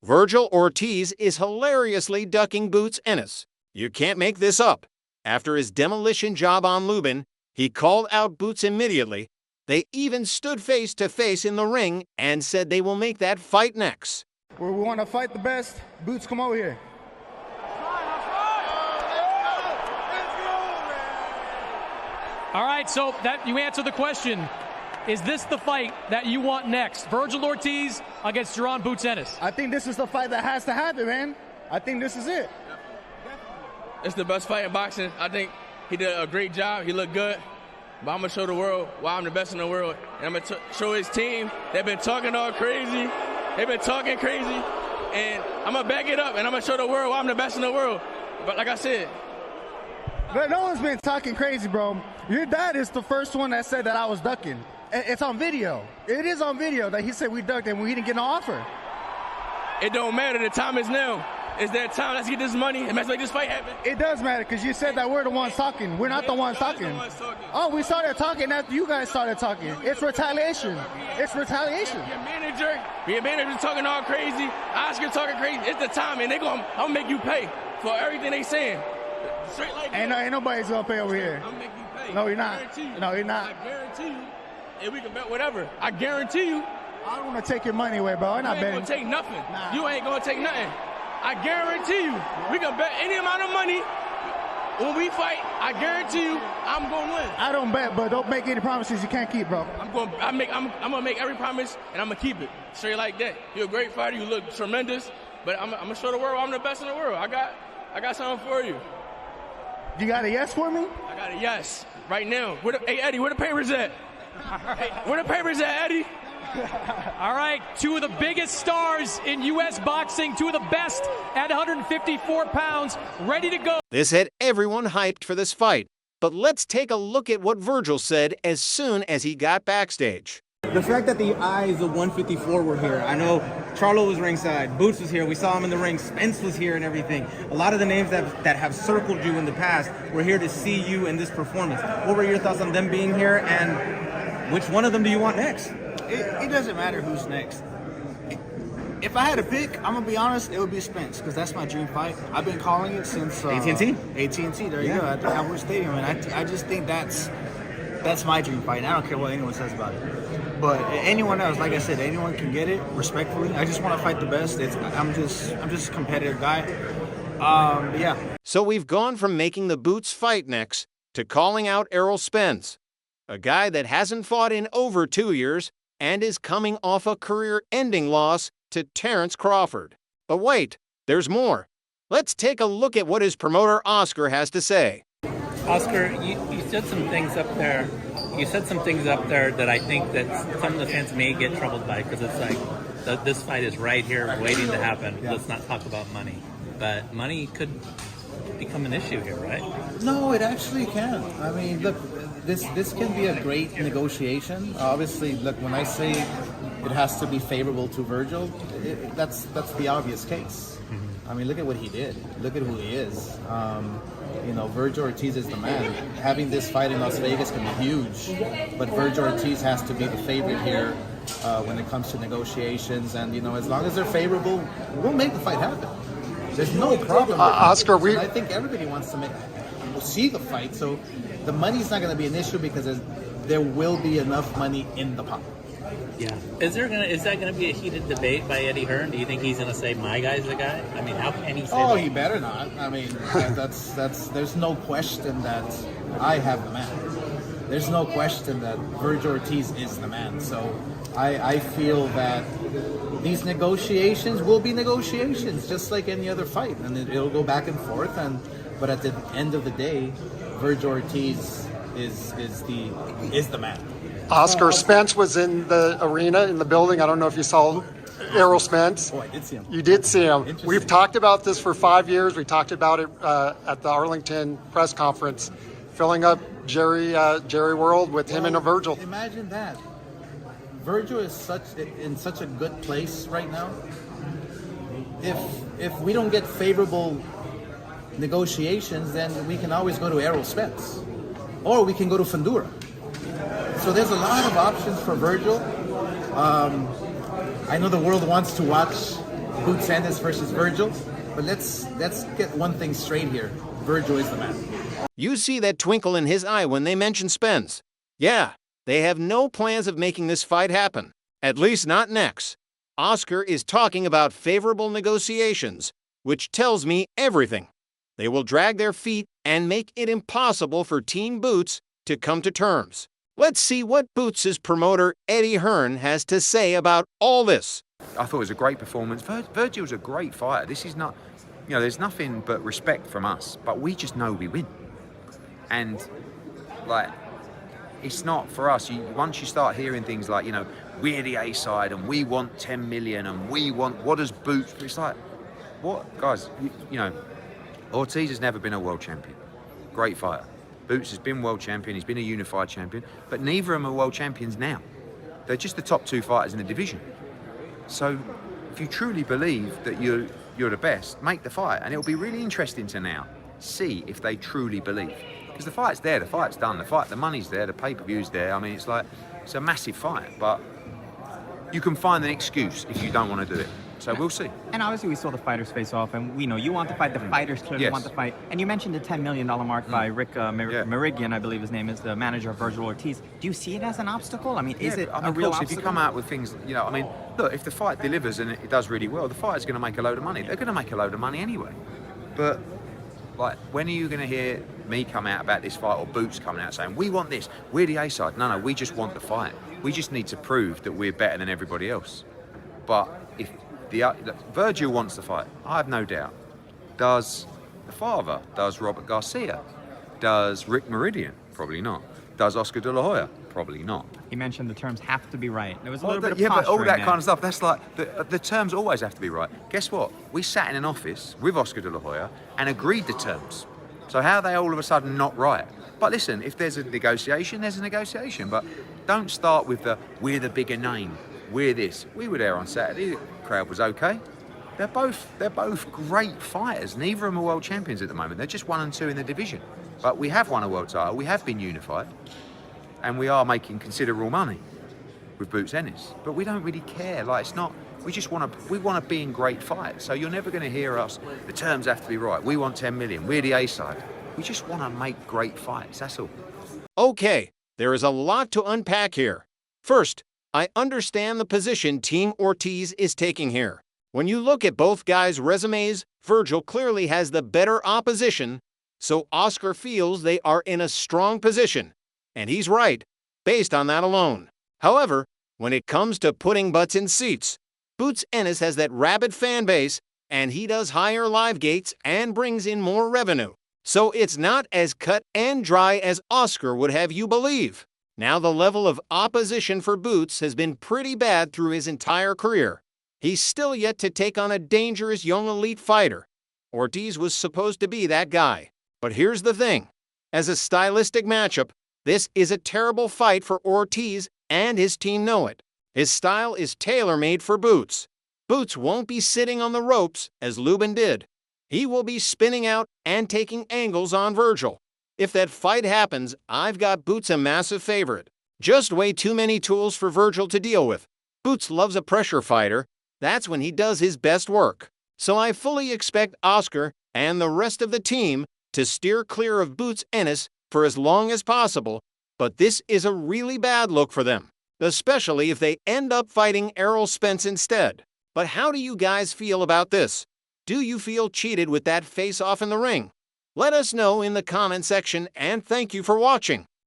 Virgil Ortiz is hilariously ducking Boots Ennis. You can't make this up. After his demolition job on Lubin, he called out Boots immediately. They even stood face to face in the ring and said they will make that fight next. Where we want to fight the best, Boots, come over here. All right, so that you answered the question. Is this the fight that you want next? Virgil Ortiz against Jaron Boots Ennis. I think this is the fight that has to happen, man. I think this is it. It's the best fight in boxing. I think he did a great job. He looked good. But I'm going to show the world why I'm the best in the world. And I'm going to show his team. They've been talking all crazy. They've been talking crazy. And I'm going to back it up, and I'm going to show the world why I'm the best in the world. But like I said, but no one's been talking crazy, bro. Your dad is the first one that said that I was ducking. It's on video. It is on video that he said we ducked and we didn't get no offer. It don't matter. The time is now. It's that time. Let's get this money and let's make this fight happen. It does matter because you said that we're the ones talking. We're not the ones talking. Oh, we started talking after you guys started talking. It's retaliation. It's retaliation. Your manager talking all crazy. Oscar talking crazy. It's the time, and I'll make you pay for everything they saying. Straight like that. Ain't nobody's gonna pay over here. I'll make you pay. No, you're not. No, you're not. I guarantee you. And we can bet whatever. I guarantee you. I don't want to take your money away, bro. I'm not betting. You ain't gonna take nothing. Nah. You ain't gonna take nothing. I guarantee you. We can bet any amount of money. When we fight, I guarantee you, I'm gonna win. I don't bet, but don't make any promises you can't keep, bro. I'm gonna make every promise, and I'm gonna keep it straight like that. You're a great fighter. You look tremendous, but I'm gonna show the world I'm the best in the world. I got something for you. You got a yes for me? I got a yes right now. Hey Eddie, where the papers at? Hey, where the papers at, Eddie? All right, two of the biggest stars in U.S. boxing, two of the best at 154 pounds, ready to go. This had everyone hyped for this fight. But let's take a look at what Virgil said as soon as he got backstage. The fact that the eyes of 154 were here, I know Charlo was ringside, Boots was here, we saw him in the ring, Spence was here and everything. A lot of the names that have circled you in the past were here to see you in this performance. What were your thoughts on them being here, and which one of them do you want next? It doesn't matter who's next. If I had to pick, I'm gonna be honest, it would be Spence because that's my dream fight. I've been calling it since AT&T. AT&T. There you go at the Cowboys Stadium, and I just think that's my dream fight. And I don't care what anyone says about it. But anyone else, like I said, anyone can get it respectfully. I just want to fight the best. I'm just a competitive guy. Yeah. So we've gone from making the Boots fight next to calling out Errol Spence, a guy that hasn't fought in over 2 years and is coming off a career-ending loss to Terrence Crawford. But wait, there's more. Let's take a look at what his promoter Oscar has to say. Oscar, you said some things up there. You said some things up there that I think that some of the fans may get troubled by because it's like this fight is right here waiting to happen. Yeah. Let's not talk about money. But money could become an issue here, right? No, it actually can. I mean, look, this can be a great negotiation. Obviously, look, when I say it has to be favorable to Virgil, that's the obvious case. Mm-hmm. I mean, look at what he did. Look at who he is. Virgil Ortiz is the man. Having this fight in Las Vegas can be huge, but Virgil Ortiz has to be the favorite here when it comes to negotiations. And, as long as they're favorable, we'll make the fight happen. There's no problem. Oscar, I think everybody wants to see the fight, so the money's not going to be an issue because there will be enough money in the pot. Yeah. Is that gonna be a heated debate by Eddie Hearn? Do you think he's gonna say my guy's the guy? I mean, how can he say that? Oh, he better not. I mean, that's there's no question that I have the man. There's no question that Virgil Ortiz is the man. So I feel that these negotiations will be negotiations, just like any other fight, and it'll go back and forth. But at the end of the day, Virgil Ortiz is the man. Oscar, Spence was in the arena, in the building. I don't know if you saw Errol Spence. Oh, I did see him. You did see him. We've talked about this for 5 years. We talked about it at the Arlington press conference, filling up Jerry World with him and Virgil. Imagine that. Virgil is in such a good place right now. If we don't get favorable negotiations, then we can always go to Errol Spence, or we can go to Fundura. So there's a lot of options for Virgil. I know the world wants to watch Boots Ennis versus Virgil. But let's get one thing straight here. Virgil is the man. You see that twinkle in his eye when they mention Spence. Yeah, they have no plans of making this fight happen. At least not next. Oscar is talking about favorable negotiations, which tells me everything. They will drag their feet and make it impossible for Team Boots to come to terms. Let's see what Boots' promoter Eddie Hearn has to say about all this. I thought it was a great performance. Virgil's a great fighter. This is not, there's nothing but respect from us, but we just know we win. And, it's not for us. Once you start hearing things like, we're the A side and we want 10 million and we want, what does Boots, it's like, what? Guys, Ortiz has never been a world champion. Great fighter. Boots has been world champion, he's been a unified champion, but neither of them are world champions now. They're just the top 2 fighters in the division. So if you truly believe that you're the best, make the fight. And it'll be really interesting to now see if they truly believe. Because the fight's there, the fight's done, the money's there, the pay-per-view's there. I mean, it's a massive fight, but you can find an excuse if you don't want to do it. So we'll see. And obviously we saw the fighters face off, and we know you want the fight, the fighters clearly want the fight. And you mentioned the $10 million mark by Rick Merigian, I believe his name is, the manager of Virgil Ortiz. Do you see it as an obstacle? I mean, is it a real obstacle? If you come out with things, look, if the fight delivers and it does really well, the fighter's going to make a load of money. They're going to make a load of money anyway. But, when are you going to hear me come out about this fight or Boots coming out saying, we want this, we're the A side? No, we just want the fight. We just need to prove that we're better than everybody else. But if Virgil wants the fight, I have no doubt. Does the father? Does Robert Garcia? Does Rick Meridian? Probably not. Does Oscar De La Hoya? Probably not. He mentioned the terms have to be right. There was a little bit of but all that there. kind of stuff, that's the terms always have to be right. Guess what? We sat in an office with Oscar De La Hoya and agreed the terms. So how are they all of a sudden not right? But listen, if there's a negotiation, there's a negotiation. But don't start with we're the bigger name, we're this. We were there on Saturday, the crowd was okay. They're both great fighters. Neither of them are world champions at the moment. They're just 1 and 2 in the division. But we have won a world title, we have been unified, and we are making considerable money with Boots Ennis. But we don't really care. We just want to be in great fights. So you're never going to hear us, the terms have to be right. We want 10 million, we're the A side. We just want to make great fights, that's all. Okay, there is a lot to unpack here. First, I understand the position Team Ortiz is taking here. When you look at both guys' resumes, Virgil clearly has the better opposition, so Oscar feels they are in a strong position. And he's right, based on that alone. However, when it comes to putting butts in seats, Boots Ennis has that rabid fan base, and he does higher live gates and brings in more revenue. So it's not as cut and dry as Oscar would have you believe. Now the level of opposition for Boots has been pretty bad through his entire career. He's still yet to take on a dangerous young elite fighter. Ortiz was supposed to be that guy. But here's the thing. As a stylistic matchup, this is a terrible fight for Ortiz, and his team know it. His style is tailor-made for Boots. Boots won't be sitting on the ropes as Lubin did. He will be spinning out and taking angles on Virgil. If that fight happens, I've got Boots a massive favorite. Just way too many tools for Virgil to deal with. Boots loves a pressure fighter. That's when he does his best work. So I fully expect Oscar and the rest of the team to steer clear of Boots Ennis for as long as possible, but this is a really bad look for them, especially if they end up fighting Errol Spence instead. But how do you guys feel about this? Do you feel cheated with that face-off in the ring? Let us know in the comment section, and thank you for watching.